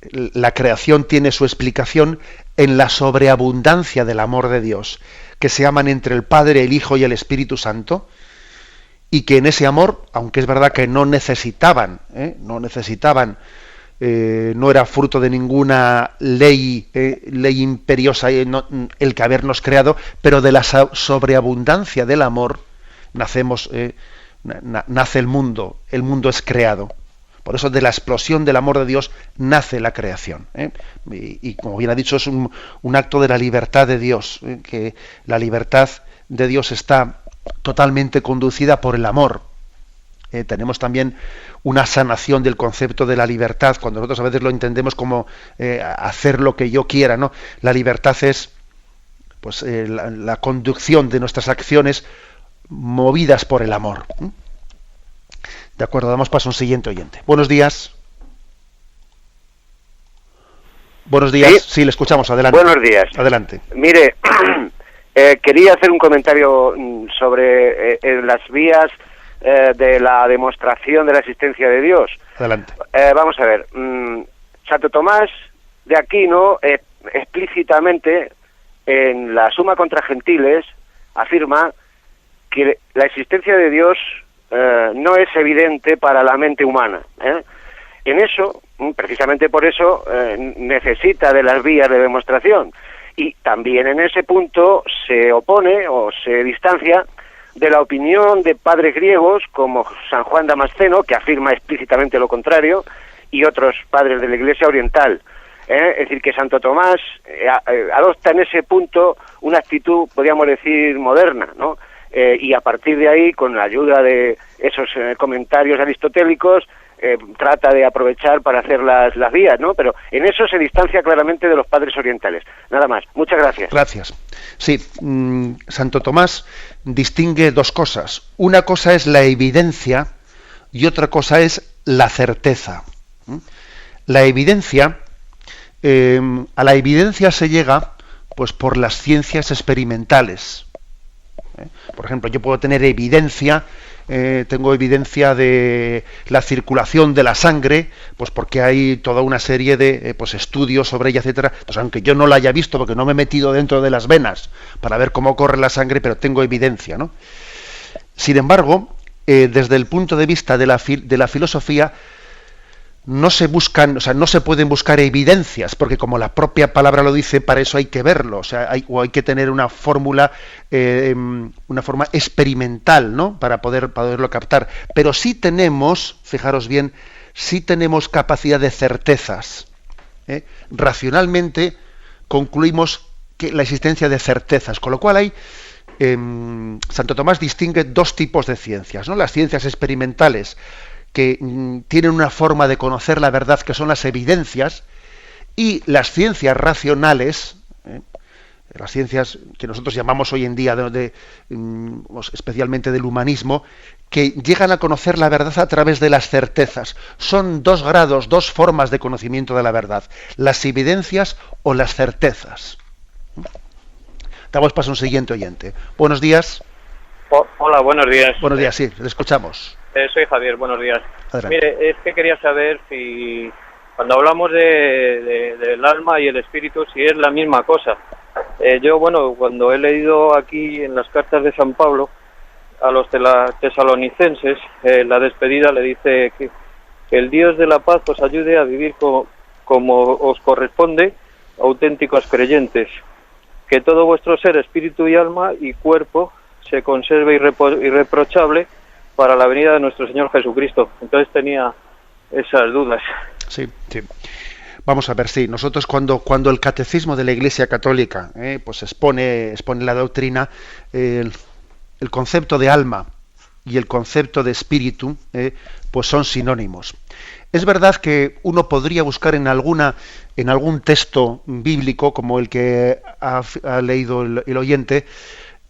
la creación tiene su explicación en la sobreabundancia del amor de Dios, que se aman entre el Padre, el Hijo y el Espíritu Santo, y que en ese amor, aunque es verdad que no necesitaban, no era fruto de ninguna ley imperiosa el que habernos creado, pero de la sobreabundancia del amor nace el mundo es creado. Por eso de la explosión del amor de Dios nace la creación. Y como bien ha dicho, es un acto de la libertad de Dios, que la libertad de Dios está totalmente conducida por el amor. Tenemos también una sanación del concepto de la libertad, cuando nosotros a veces lo entendemos como hacer lo que yo quiera, ¿no? La libertad es pues la conducción de nuestras acciones movidas por el amor. De acuerdo, damos paso a un siguiente oyente. Buenos días. Buenos días. Sí, le escuchamos. Adelante. Buenos días. Adelante. Mire, quería hacer un comentario sobre las vías de la demostración de la existencia de Dios. Adelante. Vamos a ver. Santo Tomás de Aquino explícitamente en la Suma contra Gentiles afirma que la existencia de Dios no es evidente para la mente humana. En eso, precisamente por eso, necesita de las vías de demostración. Y también en ese punto se opone o se distancia de la opinión de padres griegos como San Juan Damasceno, que afirma explícitamente lo contrario, y otros padres de la Iglesia oriental. Es decir, que Santo Tomás adopta en ese punto una actitud, podríamos decir, moderna, ¿no? Y a partir de ahí, con la ayuda de esos comentarios aristotélicos, trata de aprovechar para hacer las vías, ¿no? Pero en eso se distancia claramente de los padres orientales. Nada más. Muchas gracias. Gracias. Sí, Santo Tomás distingue dos cosas. Una cosa es la evidencia y otra cosa es la certeza. La evidencia, a la evidencia se llega pues por las ciencias experimentales. Por ejemplo, yo puedo tener evidencia, tengo evidencia de la circulación de la sangre, pues porque hay toda una serie de pues estudios sobre ella, etcétera. Pues aunque yo no la haya visto, porque no me he metido dentro de las venas para ver cómo corre la sangre, pero tengo evidencia, ¿no? Sin embargo, desde el punto de vista de la filosofía, no se buscan, o sea, no se pueden buscar evidencias, porque como la propia palabra lo dice, para eso hay que verlo, o sea, hay que tener una fórmula, una forma experimental, ¿no? Para poderlo captar. Pero sí tenemos, fijaros bien, sí tenemos capacidad de certezas. Racionalmente concluimos que la existencia de certezas, con lo cual hay Santo Tomás distingue dos tipos de ciencias, ¿no? Las ciencias experimentales, que tienen una forma de conocer la verdad, que son las evidencias, y las ciencias racionales, las ciencias que nosotros llamamos hoy en día, especialmente del humanismo, que llegan a conocer la verdad a través de las certezas. Son dos grados, dos formas de conocimiento de la verdad: las evidencias o las certezas. Damos paso a un siguiente oyente. Buenos días. Hola, buenos días. Buenos días, sí, le escuchamos. Soy Javier, buenos días. Adelante. Mire, es que quería saber si cuando hablamos del alma y el espíritu, si es la misma cosa. Yo, cuando he leído aquí en las cartas de San Pablo a los tesalonicenses, la despedida le dice que el Dios de la paz os ayude a vivir como os corresponde, auténticos creyentes, que todo vuestro ser, espíritu y alma y cuerpo se conserve irreprochable para la venida de nuestro Señor Jesucristo. Entonces tenía esas dudas. Sí, sí. Vamos a ver, sí. Nosotros cuando el catecismo de la Iglesia Católica pues expone la doctrina, el concepto de alma y el concepto de espíritu pues son sinónimos. Es verdad que uno podría buscar en algún texto bíblico, como el que ha leído el oyente,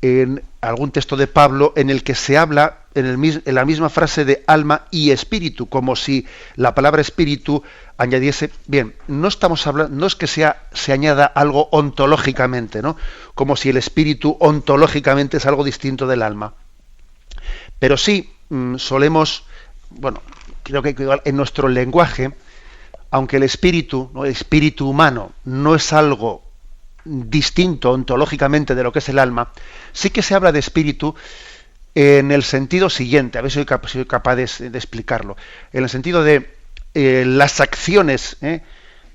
en algún texto de Pablo en el que se habla en la misma frase de alma y espíritu, como si la palabra espíritu añadiese, bien, no estamos hablando, no es que se añada algo ontológicamente, ¿no? Como si el espíritu ontológicamente es algo distinto del alma. Pero sí solemos, creo que en nuestro lenguaje, aunque el espíritu, ¿no? El espíritu humano no es algo distinto ontológicamente de lo que es el alma, sí que se habla de espíritu en el sentido siguiente, a ver si soy capaz de explicarlo, en el sentido de las acciones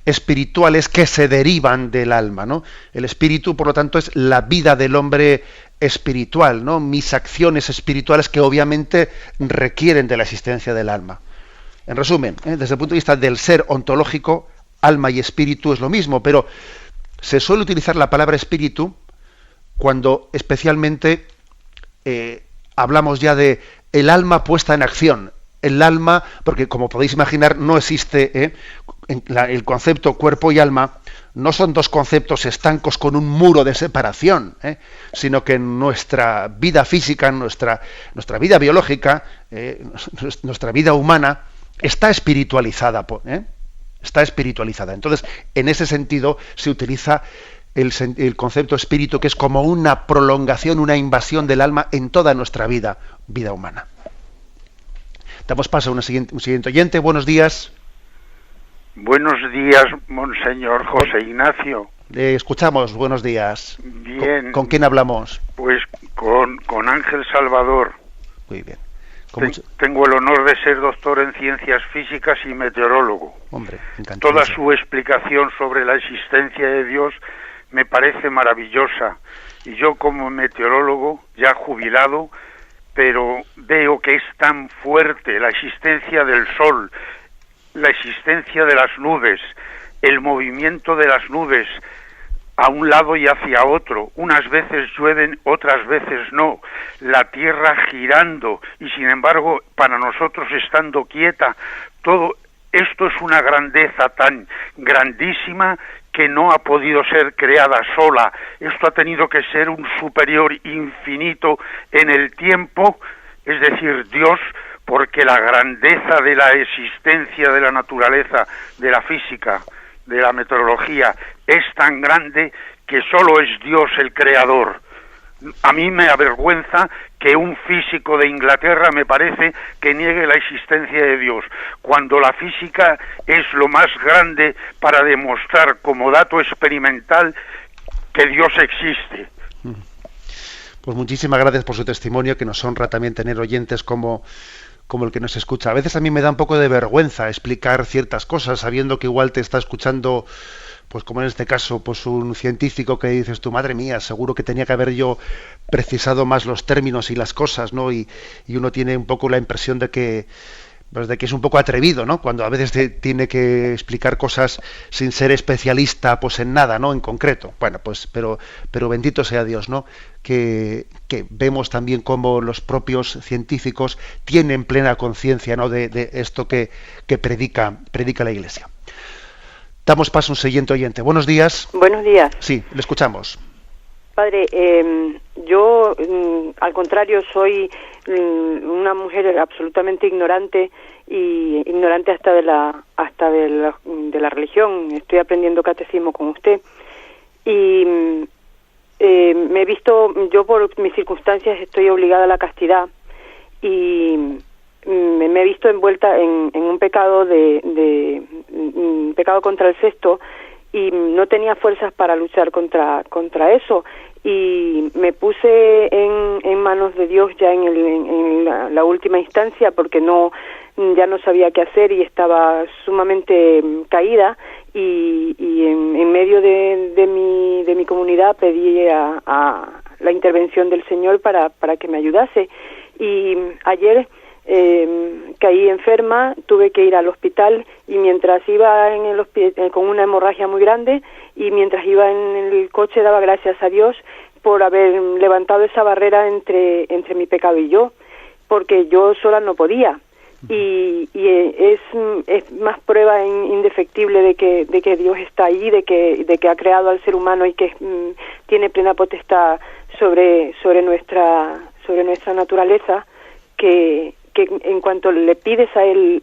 espirituales que se derivan del alma, ¿no? El espíritu, por lo tanto, es la vida del hombre espiritual, ¿no? Mis acciones espirituales que obviamente requieren de la existencia del alma. En resumen, desde el punto de vista del ser ontológico, alma y espíritu es lo mismo, pero se suele utilizar la palabra espíritu cuando especialmente hablamos ya de el alma puesta en acción. El alma, porque como podéis imaginar, no existe el concepto cuerpo y alma, no son dos conceptos estancos con un muro de separación, sino que en nuestra vida física, nuestra vida biológica, nuestra vida humana, está espiritualizada. Está espiritualizada. Entonces, en ese sentido, se utiliza el concepto espíritu, que es como una prolongación, una invasión del alma en toda nuestra vida humana. Damos paso a un siguiente oyente. Buenos días. Buenos días, Monseñor José Ignacio. Escuchamos, buenos días. Bien. ¿Con quién hablamos? Pues Con Ángel Salvador. Muy bien. Tengo el honor de ser doctor en ciencias físicas y meteorólogo. Hombre, encantado. Toda su explicación sobre la existencia de Dios me parece maravillosa. Y yo como meteorólogo, ya jubilado, pero veo que es tan fuerte la existencia del sol, la existencia de las nubes, el movimiento de las nubes a un lado y hacia otro, unas veces llueven, otras veces no, la tierra girando y sin embargo para nosotros estando quieta, todo esto es una grandeza tan grandísima que no ha podido ser creada sola, esto ha tenido que ser un superior infinito en el tiempo, es decir, Dios, porque la grandeza de la existencia de la naturaleza, de la física, de la meteorología, es tan grande que solo es Dios el creador. A mí me avergüenza que un físico de Inglaterra me parece que niegue la existencia de Dios, cuando la física es lo más grande para demostrar como dato experimental que Dios existe. Pues muchísimas gracias por su testimonio, que nos honra también tener oyentes como el que nos escucha. A veces a mí me da un poco de vergüenza explicar ciertas cosas, sabiendo que igual te está escuchando, pues como en este caso, pues un científico que dices tú, madre mía, seguro que tenía que haber yo precisado más los términos y las cosas, ¿no? Y uno tiene un poco la impresión de que es un poco atrevido, ¿no? Cuando a veces tiene que explicar cosas sin ser especialista, pues en nada, ¿no? En concreto. Bueno, pues, pero bendito sea Dios, ¿no? Que vemos también cómo los propios científicos tienen plena conciencia, ¿no? De esto que predica la Iglesia. Damos paso a un siguiente oyente. Buenos días. Buenos días. Sí, le escuchamos. Padre, yo al contrario soy una mujer absolutamente ignorante y ignorante hasta de la religión. Estoy aprendiendo catecismo con usted y me he visto, yo por mis circunstancias estoy obligada a la castidad y me he visto envuelta en un pecado un pecado contra el sexto y no tenía fuerzas para luchar contra eso. Y me puse en manos de Dios ya en la última instancia porque ya no sabía qué hacer y estaba sumamente caída y en medio de mi comunidad pedí a la intervención del Señor para que me ayudase. Y ayer caí enferma, tuve que ir al hospital y mientras iba en el hospital con una hemorragia muy grande y mientras iba en el coche daba gracias a Dios por haber levantado esa barrera entre mi pecado y yo, porque yo sola no podía. Y es más prueba indefectible de que Dios está ahí, de que ha creado al ser humano y que tiene plena potestad sobre nuestra naturaleza, que en cuanto le pides a él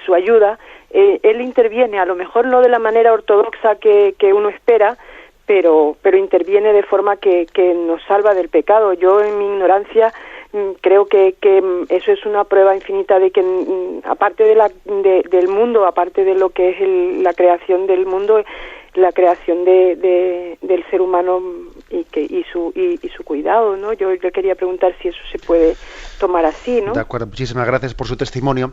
su ayuda, él interviene, a lo mejor no de la manera ortodoxa que uno espera, pero interviene de forma que nos salva del pecado. Yo en mi ignorancia creo que eso es una prueba infinita de que aparte del mundo, aparte de lo que es la creación del mundo, la creación del ser humano y su cuidado, ¿no? Yo le quería preguntar si eso se puede tomar así, ¿no? De acuerdo, muchísimas gracias por su testimonio.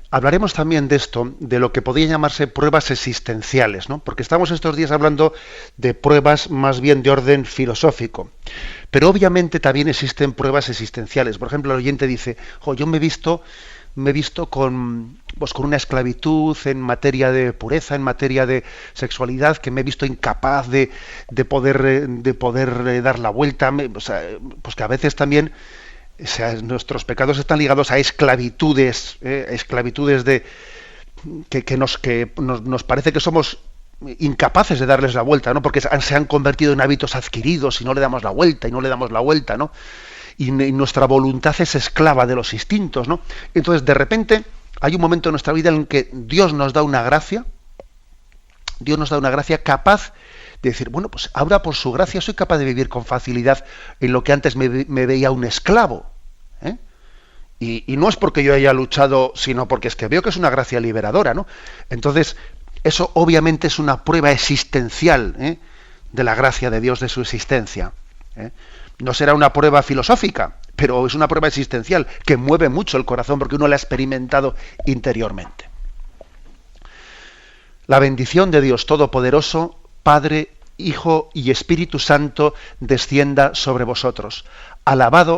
Hablaremos también de esto, de lo que podría llamarse pruebas existenciales, ¿no? Porque estamos estos días hablando de pruebas más bien de orden filosófico. Pero obviamente también existen pruebas existenciales. Por ejemplo, el oyente dice, yo me he visto con una esclavitud en materia de pureza, en materia de sexualidad, que me he visto incapaz de poder dar la vuelta, pues que a veces también nuestros pecados están ligados a esclavitudes de que nos parece que somos incapaces de darles la vuelta, ¿no? Porque se han convertido en hábitos adquiridos y no le damos la vuelta, ¿no? Y nuestra voluntad es esclava de los instintos, ¿no? Entonces, de repente, hay un momento en nuestra vida en que Dios nos da una gracia capaz de decir, bueno, pues ahora por su gracia soy capaz de vivir con facilidad en lo que antes me veía un esclavo, ¿eh? Y no es porque yo haya luchado, sino porque es que veo que es una gracia liberadora, ¿no? Entonces, eso obviamente es una prueba existencial, ¿eh? De la gracia de Dios, de su existencia, ¿eh? No será una prueba filosófica, pero es una prueba existencial que mueve mucho el corazón porque uno la ha experimentado interiormente. La bendición de Dios Todopoderoso, Padre, Hijo y Espíritu Santo, descienda sobre vosotros. Alabado